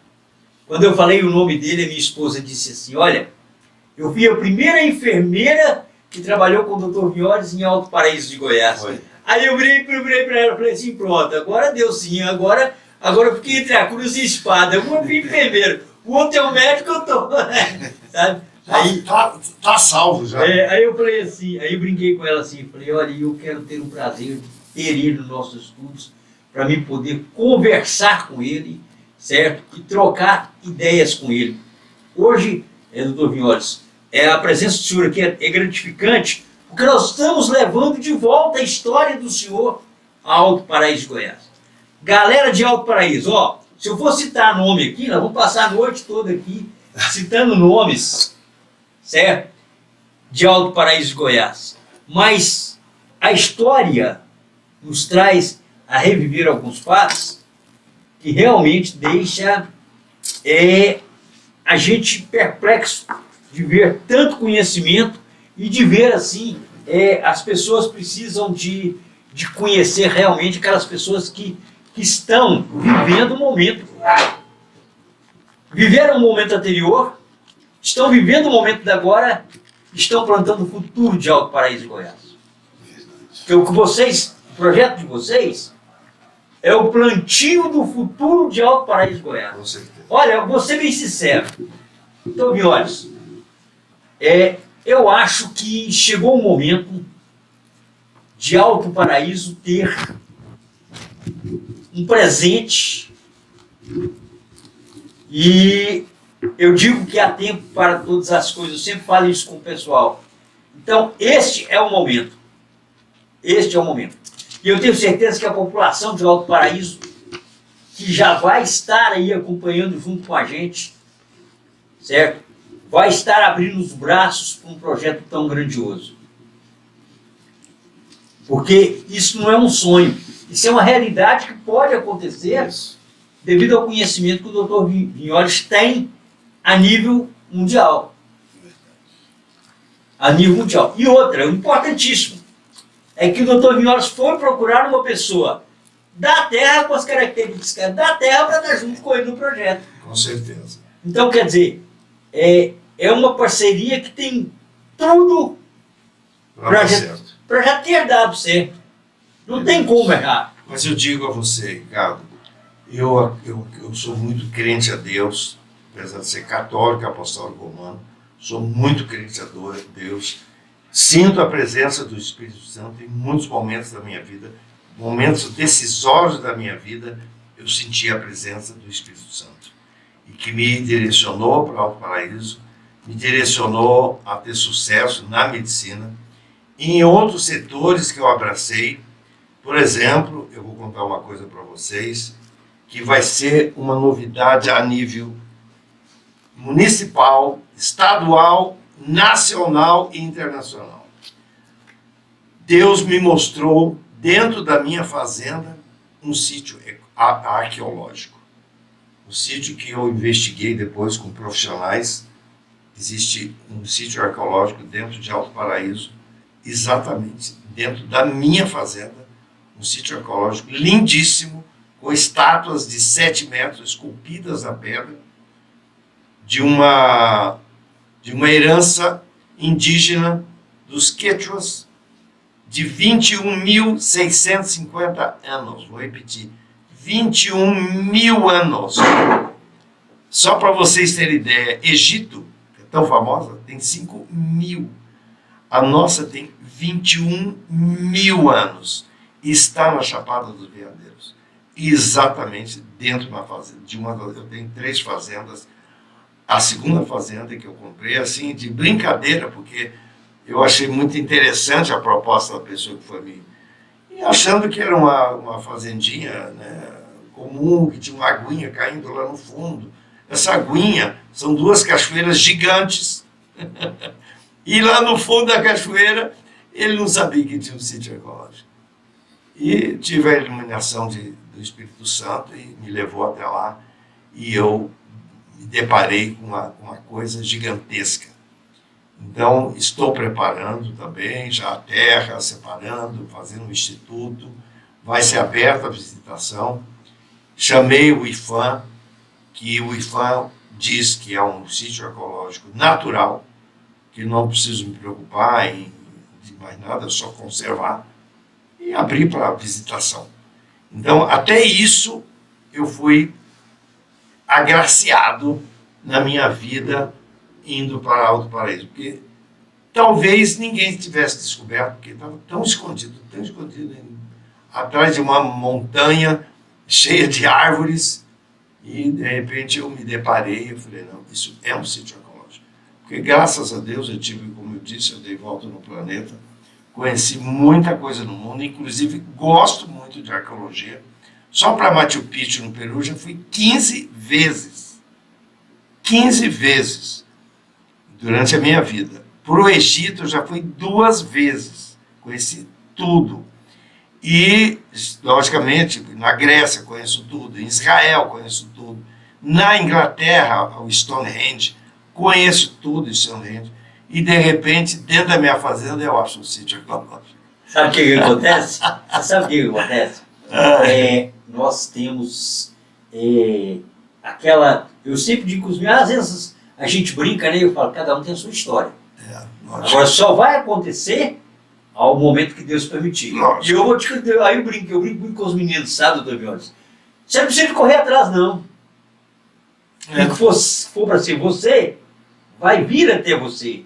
Quando eu falei o nome dele, a minha esposa disse assim, olha, eu fui a primeira enfermeira que trabalhou com o Dr. Violes em Alto Paraíso de Goiás. Foi. Aí eu virei para ela e falei assim, pronto, agora deu sim, agora eu fiquei entre a cruz e a espada. Um fui enfermeiro, o outro é o médico, eu tô, sabe? Aí, tá salvo já. Aí eu falei assim, aí eu brinquei com ela assim, falei, olha, eu quero ter o prazer de ter ele nos nossos estudos, para mim poder conversar com ele, certo? E trocar ideias com ele. Hoje, doutor Violes, a presença do senhor aqui é gratificante, porque nós estamos levando de volta a história do senhor a Alto Paraíso de Goiás. Galera de Alto Paraíso, ó, se eu for citar nome aqui, nós vamos passar a noite toda aqui citando nomes, certo? De Alto Paraíso de Goiás. Mas a história nos traz a reviver alguns fatos que realmente deixa a gente perplexo de ver tanto conhecimento e de ver assim, as pessoas precisam de conhecer realmente aquelas pessoas que estão vivendo um momento. Viveram um momento anterior, estão vivendo o momento de agora, estão plantando o futuro de Alto Paraíso de Goiás. Porque o projeto de vocês é o plantio do futuro de Alto Paraíso de Goiás. Com certeza. Olha, eu vou ser bem sincero. Então, Violes, eu acho que chegou o momento de Alto Paraíso ter um presente, e eu digo que há tempo para todas as coisas, eu sempre falo isso com o pessoal. Então, este é o momento. Este é o momento. E eu tenho certeza que a população de Alto Paraíso, que já vai estar aí acompanhando junto com a gente, certo? Vai estar abrindo os braços para um projeto tão grandioso. Porque isso não é um sonho, isso é uma realidade que pode acontecer devido ao conhecimento que o Dr. Violes tem a nível mundial. A nível mundial. E outra, importantíssimo, é que o Dr. Violes foi procurar uma pessoa da Terra com as características da Terra para estar junto com ele no projeto. Com certeza. Então, quer dizer, é uma parceria que tem tudo para já ter dado certo. Não tem como errar. Mas eu digo a você, Ricardo, eu sou muito crente a Deus, apesar de ser católico, apostólico romano, sou muito crente a Deus, sinto a presença do Espírito Santo em muitos momentos da minha vida, momentos decisórios da minha vida, eu senti a presença do Espírito Santo, e que me direcionou para o Alto Paraíso, me direcionou a ter sucesso na medicina, e em outros setores que eu abracei. Por exemplo, eu vou contar uma coisa para vocês, que vai ser uma novidade a nível municipal, estadual, nacional e internacional. Deus me mostrou, dentro da minha fazenda, um sítio arqueológico. Um sítio que eu investiguei depois com profissionais. Existe um sítio arqueológico dentro de Alto Paraíso, exatamente dentro da minha fazenda, um sítio arqueológico lindíssimo, com estátuas de 7 metros esculpidas na pedra, de uma herança indígena dos Quechuas, de 21.650 anos. Vou repetir, 21 mil anos. Só para vocês terem ideia, Egito, que é tão famosa, tem 5.000. A nossa tem 21.000 anos. E está na Chapada dos Veadeiros. Exatamente dentro de uma fazenda. Eu tenho 3 fazendas. A segunda fazenda que eu comprei, assim, de brincadeira, porque eu achei muito interessante a proposta da pessoa que foi me... E achando que era uma fazendinha, né, comum, que tinha uma aguinha caindo lá no fundo. Essa aguinha são 2 cachoeiras gigantes. E lá no fundo da cachoeira, ele não sabia que tinha um sítio ecológico. E tive a iluminação do Espírito Santo e me levou até lá. E eu me deparei com uma coisa gigantesca. Então, estou preparando também, já a terra, separando, fazendo um instituto. Vai ser aberta a visitação. Chamei o IFAM, que o IFAM diz que é um sítio ecológico natural, que não preciso me preocupar de mais nada, só conservar, e abrir para visitação. Então, até isso, eu fui agraciado na minha vida indo para Alto Paraíso, porque talvez ninguém tivesse descoberto, porque estava tão escondido atrás de uma montanha cheia de árvores, e de repente eu me deparei e falei, não, isso é um sítio ecológico. Porque graças a Deus eu tive, como eu disse, eu dei volta no planeta, conheci muita coisa no mundo, inclusive gosto muito de arqueologia. Só para Machu Picchu, no Peru, já fui 15 vezes. 15 vezes durante a minha vida. Para o Egito, eu já fui 2 vezes. Conheci tudo. E, logicamente, na Grécia conheço tudo, em Israel conheço tudo, na Inglaterra, o Stonehenge, conheço tudo em Stonehenge. E, de repente, dentro da minha fazenda, eu acho um sítio ecológico. Sabe o que acontece? Você sabe o que acontece? Nós temos aquela... Eu sempre digo com os meus, às vezes a gente brinca, né? Eu falo, cada um tem a sua história. Agora, só vai acontecer ao momento que Deus permitir. E eu vou te... Aí eu brinco muito com os meninos, sabe, doutor Jones? Você não precisa correr atrás, não. O que for para ser você, vai vir até você.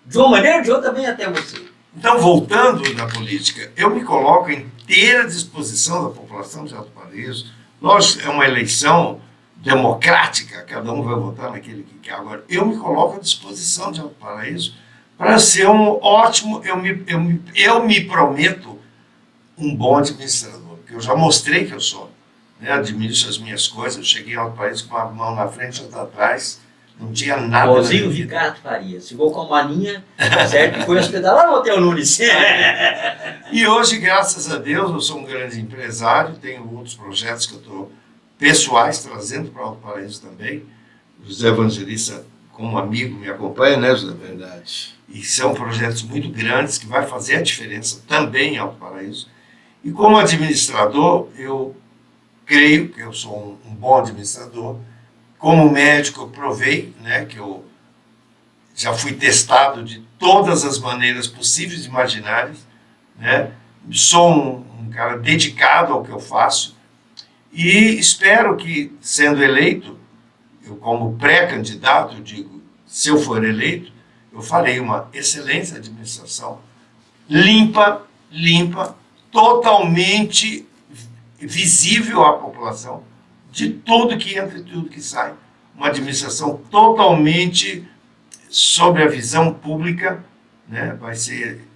De uma maneira ou de outra, vem até você. Então, voltando na política, eu me coloco em inteira disposição da população de Alto Paraíso. Nós, é uma eleição democrática, cada um vai votar naquele que quer. Agora, eu me coloco à disposição de Alto Paraíso para ser um ótimo, eu me prometo um bom administrador, porque eu já mostrei que eu sou, né? Administro as minhas coisas, eu cheguei em Alto Paraíso com a mão na frente e outra atrás, não tinha nada. Igualzinho o Ricardo Faria, chegou com a maninha, certo? E foi hospedar lá no Hotel Nunes. E hoje, graças a Deus, eu sou um grande empresário, tenho outros projetos que eu estou pessoais trazendo para Alto Paraíso também. O José Evangelista, como amigo, me acompanha, né, José? Verdade. E são projetos muito grandes que vai fazer a diferença também em Alto Paraíso. E como administrador, eu creio que eu sou um bom administrador. Como médico, eu provei, né, que eu já fui testado de todas as maneiras possíveis e imaginárias, né? Sou um cara dedicado ao que eu faço e espero que, sendo eleito, eu como pré-candidato, eu digo, se eu for eleito, eu farei uma excelente administração, limpa, totalmente visível à população, de tudo que entra e tudo que sai. Uma administração totalmente sobre a visão pública, né? Vai ser,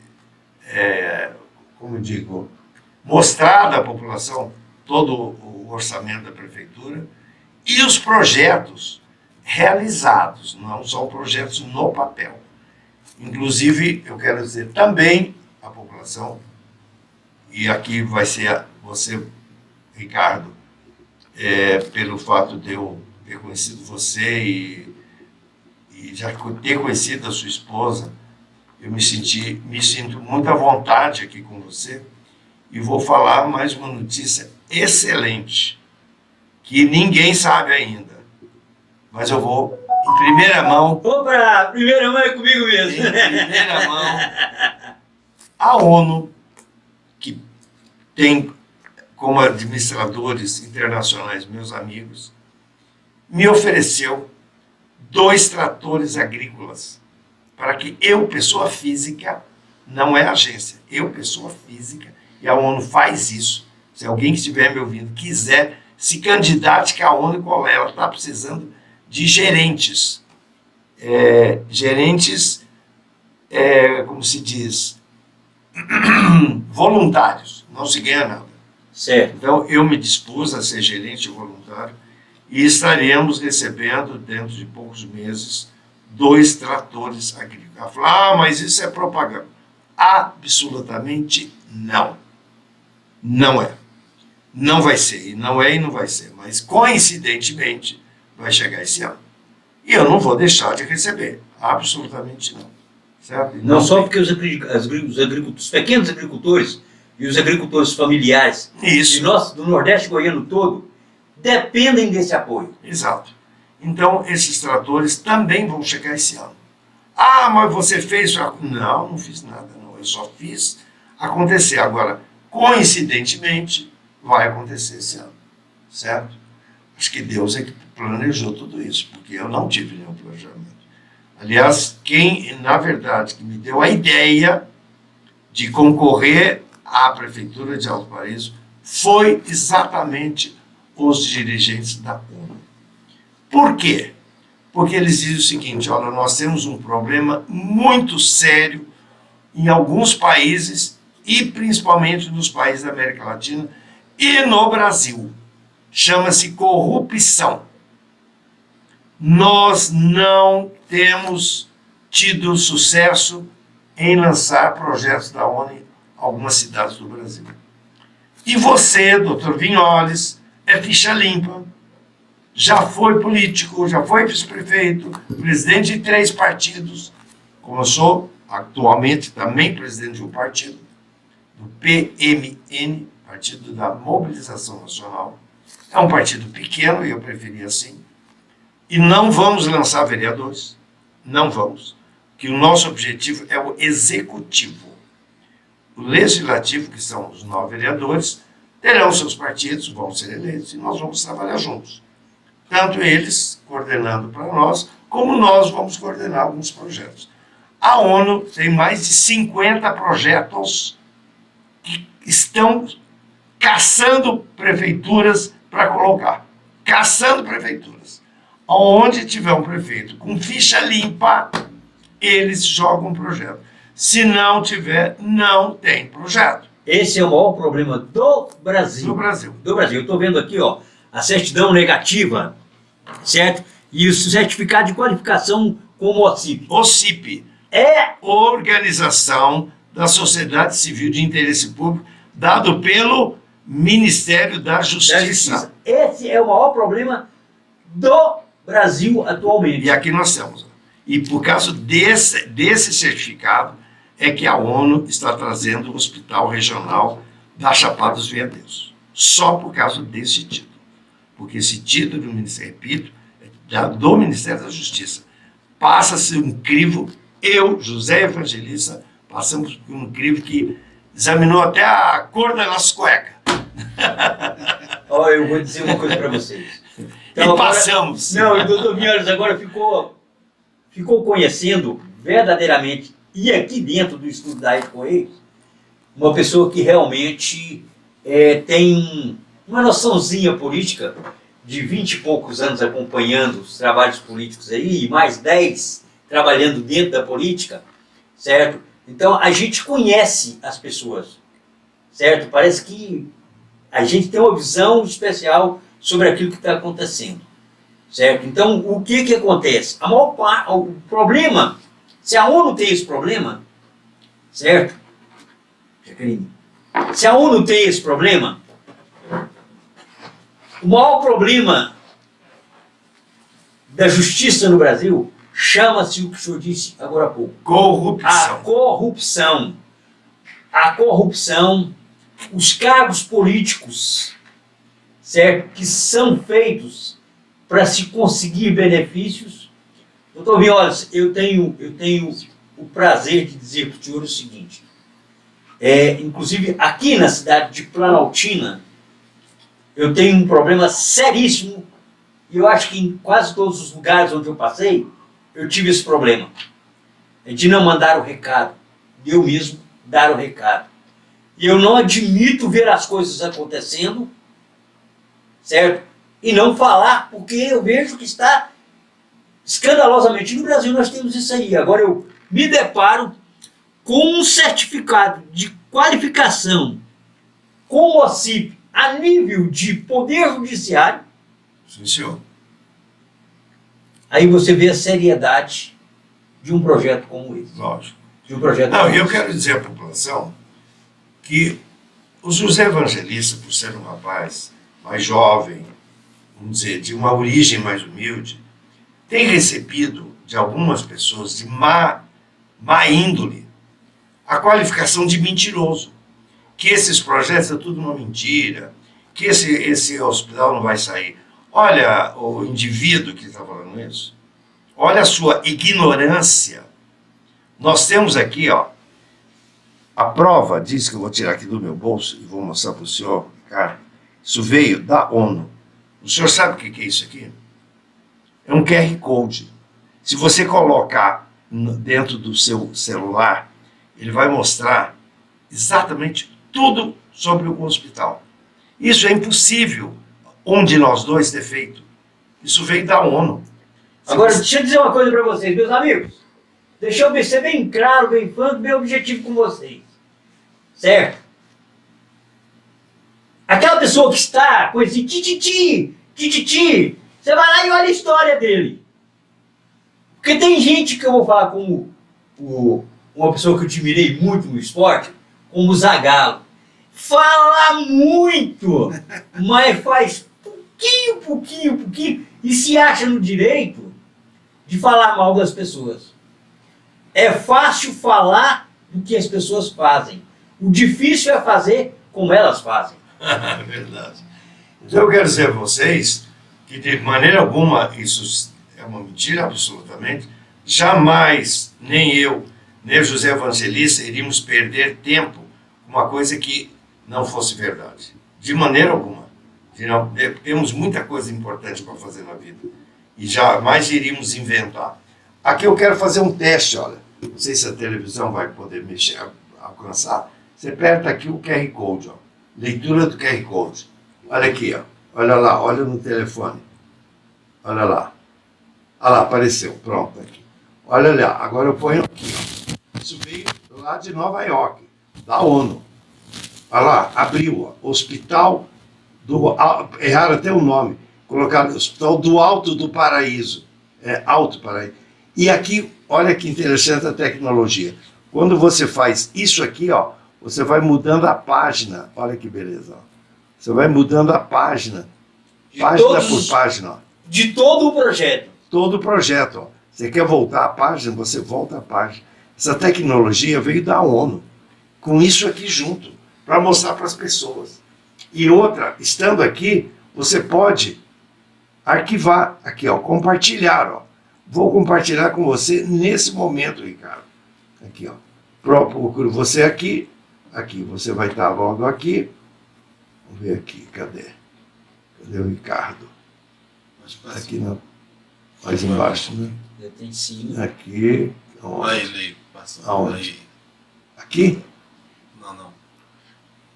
como eu digo, mostrada à população todo o orçamento da prefeitura e os projetos realizados, não são projetos no papel. Inclusive, eu quero dizer também à população, e aqui vai ser você, Ricardo, pelo fato de eu ter conhecido você e já ter conhecido a sua esposa, eu me sinto muito à vontade aqui com você e vou falar mais uma notícia excelente, que ninguém sabe ainda, mas eu vou em primeira mão. Opa, primeira mão é comigo mesmo. Em primeira mão, a ONU, que tem como administradores internacionais meus amigos, me ofereceu 2 tratores agrícolas para que eu, pessoa física, não é agência, eu, pessoa física, e a ONU faz isso. Se alguém que estiver me ouvindo quiser, se candidate que a ONU, qual é? Ela está precisando de gerentes. Como se diz, voluntários, não se ganha nada. Certo. Então, eu me dispus a ser gerente voluntário e estaremos recebendo, dentro de poucos meses, 2 tratores agrícolas. Ela falou, mas isso é propaganda. Absolutamente não. Não é. Não vai ser, e não é e não vai ser. Mas, coincidentemente, vai chegar esse ano. E eu não vou deixar de receber. Absolutamente não. Certo? Não só porque os pequenos agricultores e os agricultores familiares Isso. do Nordeste goiano todo dependem desse apoio. Exato. Então, esses tratores também vão chegar esse ano. Mas você fez... Não, não fiz nada, não. Eu só fiz acontecer. Agora, coincidentemente, vai acontecer esse ano. Certo? Acho que Deus é que planejou tudo isso, porque eu não tive nenhum planejamento. Aliás, quem, na verdade, que me deu a ideia de concorrer à Prefeitura de Alto Paraíso foi exatamente os dirigentes da ONU. Por quê? Porque eles dizem o seguinte, olha, nós temos um problema muito sério em alguns países, e principalmente nos países da América Latina e no Brasil. Chama-se corrupção. Nós não temos tido sucesso em lançar projetos da ONU em algumas cidades do Brasil. E você, doutor Vinholes, é ficha limpa, já foi político, já foi vice-prefeito, presidente de 3 partidos, como eu sou atualmente também presidente de um partido, do PMN, Partido da Mobilização Nacional. É um partido pequeno, e eu preferi assim. E não vamos lançar vereadores, não vamos, que o nosso objetivo é o executivo. O legislativo, que são os 9 vereadores, terão seus partidos, vão ser eleitos, e nós vamos trabalhar juntos. Tanto eles coordenando para nós, como nós vamos coordenar alguns projetos. A ONU tem mais de 50 projetos que estão caçando prefeituras para colocar. Caçando prefeituras. Onde tiver um prefeito com ficha limpa, eles jogam um projeto. Se não tiver, não tem projeto. Esse é o maior problema do Brasil. Do Brasil. Do Brasil. Eu estou vendo aqui, ó, a certidão negativa, certo? E o certificado de qualificação como OCIP. OCIP É Organização da Sociedade Civil de Interesse Público, dado pelo Ministério da Justiça. Esse é o maior problema do Brasil atualmente. E aqui nós temos. E por causa desse certificado é que a ONU está trazendo o Hospital Regional da Chapada dos Veadeiros. Só por causa desse título. Porque esse título do Ministério, repito, é do Ministério da Justiça. Passa-se um crivo, eu, José Evangelista, passamos por um crivo que examinou até a cor das nossas cuecas. Olha, eu vou dizer uma coisa para vocês. Então, e passamos. Não, o doutor Vinholes agora ficou conhecendo verdadeiramente, e aqui dentro do estudo da Rede Correios, uma pessoa que realmente tem uma noçãozinha política, de 20 e poucos anos acompanhando os trabalhos políticos aí, e mais 10 trabalhando dentro da política, certo? Então, a gente conhece as pessoas, certo? Parece que a gente tem uma visão especial sobre aquilo que está acontecendo, certo? Então, o que acontece? O problema, se a ONU tem esse problema, certo? Jaqueline, se a ONU tem esse problema, o maior problema da justiça no Brasil chama-se o que o senhor disse agora há pouco. Corrupção. A corrupção. A corrupção, os cargos políticos, certo? Que são feitos para se conseguir benefícios. Doutor Vinholes, eu tenho o prazer de dizer para o senhor o seguinte. Inclusive, aqui na cidade de Planaltina, eu tenho um problema seríssimo E eu acho que em quase todos os lugares onde eu passei, eu tive esse problema. De não mandar o recado. Eu mesmo dar o recado. E eu não admito ver as coisas acontecendo, certo? E não falar, porque eu vejo que está escandalosamente. No Brasil nós temos isso aí. Agora eu me deparo com um certificado de qualificação com o OCIP a nível de poder judiciário. Sim, senhor. Aí você vê a seriedade de um projeto como esse. Lógico. De um projeto Não, como e eu esse. quero dizer à população que o José Evangelista, por ser um rapaz mais jovem, vamos dizer, de uma origem mais humilde, tem recebido de algumas pessoas de má índole a qualificação de mentiroso. Que esses projetos é tudo uma mentira, que esse hospital não vai sair. Olha o indivíduo que está falando isso. Olha a sua ignorância. Nós temos aqui, ó, a prova diz que eu vou tirar aqui do meu bolso e vou mostrar para o senhor, cara. Isso veio da ONU. O senhor sabe o que é isso aqui? É um QR Code. Se você colocar dentro do seu celular, ele vai mostrar exatamente tudo sobre o hospital. Isso é impossível um de nós dois ter feito. Isso veio da ONU. Agora, deixa eu dizer uma coisa para vocês, meus amigos. Deixa eu ser bem claro, bem franco, bem objetivo com vocês. Certo? Aquela pessoa que está com esse tititi, você vai lá e olha a história dele. Porque tem gente que eu vou falar como uma pessoa que eu admirei muito no esporte, como o Zagallo. Fala muito, mas faz pouquinho, e se acha no direito de falar mal das pessoas. É fácil falar do que as pessoas fazem. O difícil é fazer como elas fazem. É verdade. Então eu quero dizer a vocês que de maneira alguma isso é uma mentira, absolutamente. Jamais, nem eu, nem o José Evangelista, iríamos perder tempo com uma coisa que não fosse verdade. De maneira alguma. Temos muita coisa importante para fazer na vida. E jamais iríamos inventar. Aqui eu quero fazer um teste, olha. Não sei se a televisão vai poder mexer, alcançar. Você aperta aqui o QR Code, ó. Leitura do QR Code. Olha aqui, ó. Olha lá, olha no telefone. Olha lá. Olha lá, apareceu. Pronto, aqui. Olha lá, agora eu ponho aqui, ó. Isso veio lá de Nova York, da ONU. Olha lá, abriu, ó. Hospital do... Erraram até o nome. Colocaram Hospital do Alto do Paraíso. É, Alto Paraíso. E aqui, olha que interessante a tecnologia. Quando você faz isso aqui, ó, você vai mudando a página. Olha que beleza. Ó. Você vai mudando a página. Página por página. Ó. De todo o projeto. Todo o projeto. Ó. Você quer voltar a página, você volta a página. Essa tecnologia veio da ONU. Com isso aqui junto. Para mostrar para as pessoas. E outra, estando aqui, você pode arquivar. Aqui, ó, compartilhar. Ó. Vou compartilhar com você nesse momento, Ricardo. Aqui, ó. Procuro você aqui. Aqui, você vai estar logo aqui. Vamos ver aqui, cadê? Cadê o Ricardo? Aqui mais embaixo, né? Tem sim. Aqui. Olha ele aí, passando. Aonde? Aqui? Não.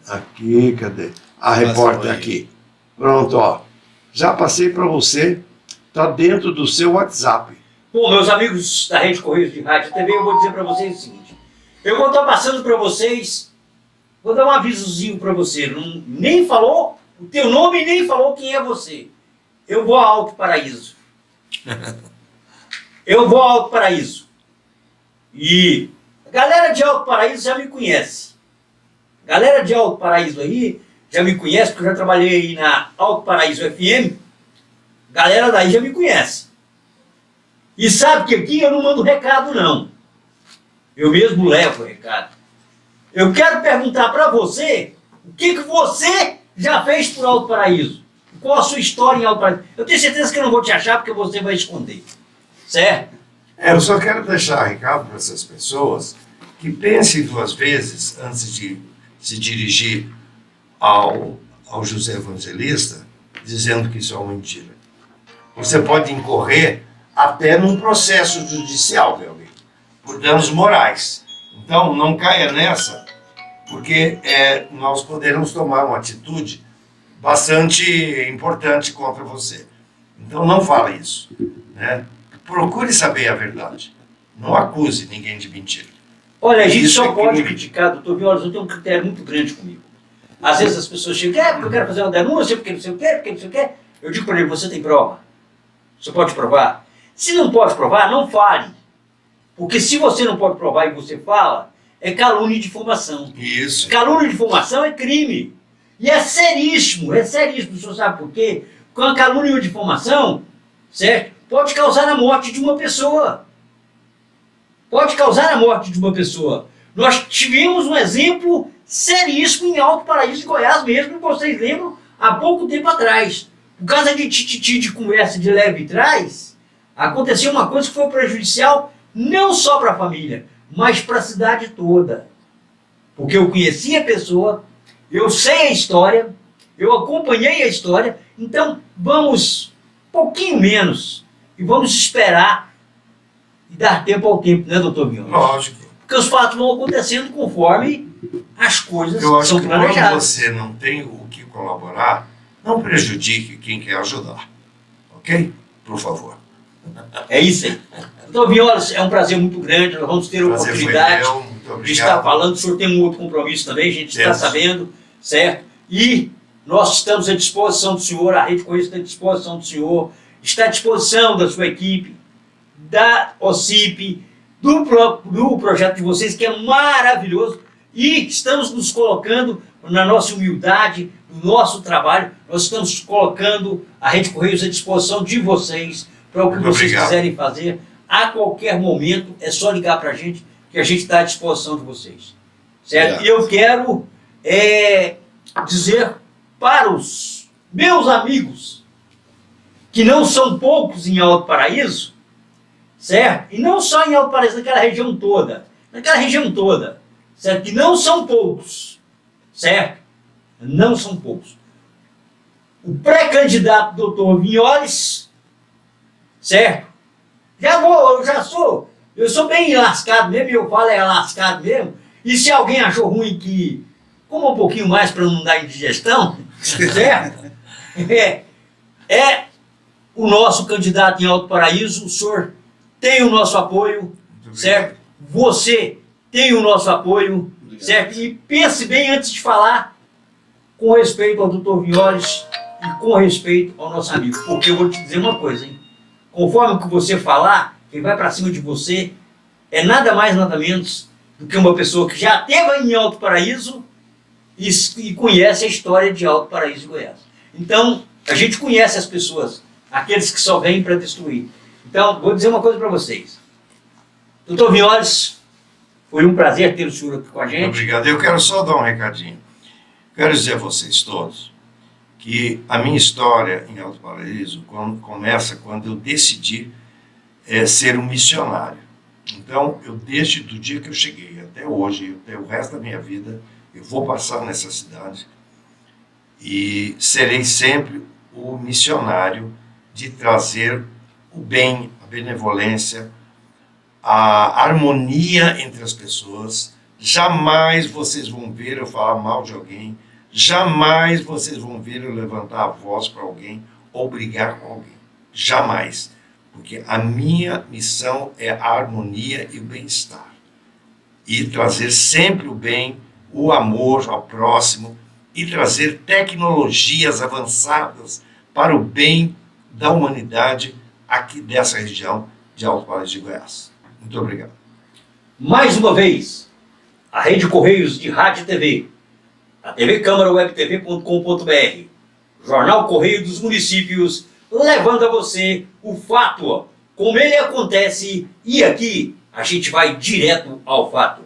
Aqui, cadê? A repórter aqui. Pronto, ó. Já passei para você. Está dentro do seu WhatsApp. Bom, meus amigos da Rede Correios de Rádio e TV, eu vou dizer para vocês o seguinte. Eu vou estar passando para vocês, vou dar um avisozinho para você. Nem falou o teu nome, nem falou quem é você. Eu vou a Alto Paraíso. Eu vou a Alto Paraíso. E a galera de Alto Paraíso já me conhece. A galera de Alto Paraíso aí já me conhece, porque eu já trabalhei aí na Alto Paraíso FM. A galera daí já me conhece. E sabe que aqui eu não mando recado, não. Eu mesmo levo o recado. Eu quero perguntar para você o que você já fez por Alto Paraíso. Qual a sua história em Alto Paraíso? Eu tenho certeza que eu não vou te achar porque você vai esconder. Certo? Eu só quero deixar recado para essas pessoas que pensem duas vezes antes de se dirigir ao José Evangelista dizendo que isso é uma mentira. você pode incorrer até num processo judicial, meu amigo, por danos morais. Então, não caia nessa, porque nós poderemos tomar uma atitude bastante importante contra você. Então, não fale isso, né? Procure saber a verdade. Não acuse ninguém de mentira. Olha, a gente Isso só é pode crime. criticar, doutor Violas, eu tenho um critério muito grande comigo. Às vezes as pessoas chegam, porque eu quero fazer uma denúncia, porque não sei o quê, porque não sei o quê. Eu digo para ele, você tem prova? Você pode provar? Se não pode provar, não fale. Porque se você não pode provar e você fala, é calúnia e difamação. Isso. Calúnia e difamação é crime. E é seríssimo, o senhor sabe por quê? Porque a calúnia e a difamação, certo? Pode causar a morte de uma pessoa. Pode causar a morte de uma pessoa. Nós tivemos um exemplo seríssimo em Alto Paraíso de Goiás mesmo, que vocês lembram, há pouco tempo atrás. Por causa de tititi de conversa de leve e trás, aconteceu uma coisa que foi prejudicial não só para a família, mas para a cidade toda. Porque eu conheci a pessoa, eu sei a história, eu acompanhei a história, então vamos um pouquinho menos e vamos esperar e dar tempo ao tempo, né, doutor Violas? Lógico. Porque os fatos vão acontecendo conforme as coisas Eu acho são que quando planejadas. você não tem o que colaborar, não prejudique quem quer ajudar. Ok? Por favor. É isso aí. Doutor Violas, é um prazer muito grande, nós vamos ter a Prazer foi oportunidade meu. Muito de estar obrigado. falando. O senhor tem um outro compromisso também, a gente está Temos. sabendo, certo? E nós estamos à disposição do senhor, a Rede Correio está à disposição do senhor, está à disposição da sua equipe, da OCIP, do projeto de vocês, que é maravilhoso, e estamos nos colocando na nossa humildade, no nosso trabalho, nós estamos colocando a Rede Correios à disposição de vocês, para o que Muito vocês obrigado. quiserem fazer. A qualquer momento, é só ligar para a gente, que a gente está à disposição de vocês. Certo? Obrigado. E eu quero dizer para os meus amigos, que não são poucos em Alto Paraíso, certo? E não só em Alto Paraíso, naquela região toda, certo? Que não são poucos, certo? Não são poucos. O pré-candidato doutor Violas, certo? Eu sou bem lascado mesmo, eu falo lascado mesmo, e se alguém achou ruim que coma um pouquinho mais para não dar indigestão, certo? É o nosso candidato em Alto Paraíso, o senhor tem o nosso apoio, Muito obrigado. certo? Você tem o nosso apoio, Obrigado. certo? E pense bem antes de falar com respeito ao doutor Violas e com respeito ao nosso amigo. Porque eu vou te dizer uma coisa, hein? Conforme o que você falar, quem vai para cima de você é nada mais, nada menos do que uma pessoa que já esteve em Alto Paraíso e conhece a história de Alto Paraíso de Goiás. Então, a gente conhece as pessoas, aqueles que só vêm para destruir. Então, vou dizer uma coisa para vocês. Doutor Violas, foi um prazer ter o senhor aqui com a Muito gente. obrigado. Eu quero só dar um recadinho. Quero dizer a vocês todos que a minha história em Alto Paraíso começa quando eu decidi ser um missionário. Então, desde o dia que eu cheguei até hoje, até o resto da minha vida, eu vou passar nessa cidade e serei sempre o missionário de trazer o bem, a benevolência, a harmonia entre as pessoas. Jamais vocês vão ver eu falar mal de alguém, jamais vocês vão ver eu levantar a voz para alguém ou brigar com alguém. Jamais. Porque a minha missão é a harmonia e o bem-estar. E trazer sempre o bem, o amor ao próximo e trazer tecnologias avançadas para o bem da humanidade aqui dessa região de Alto Paraíso de Goiás. Muito obrigado. Mais uma vez, a Rede Correios de Rádio e TV, a TV Câmara webtv.com.br, Jornal Correio dos Municípios, levando a você o fato, como ele acontece, e aqui a gente vai direto ao fato.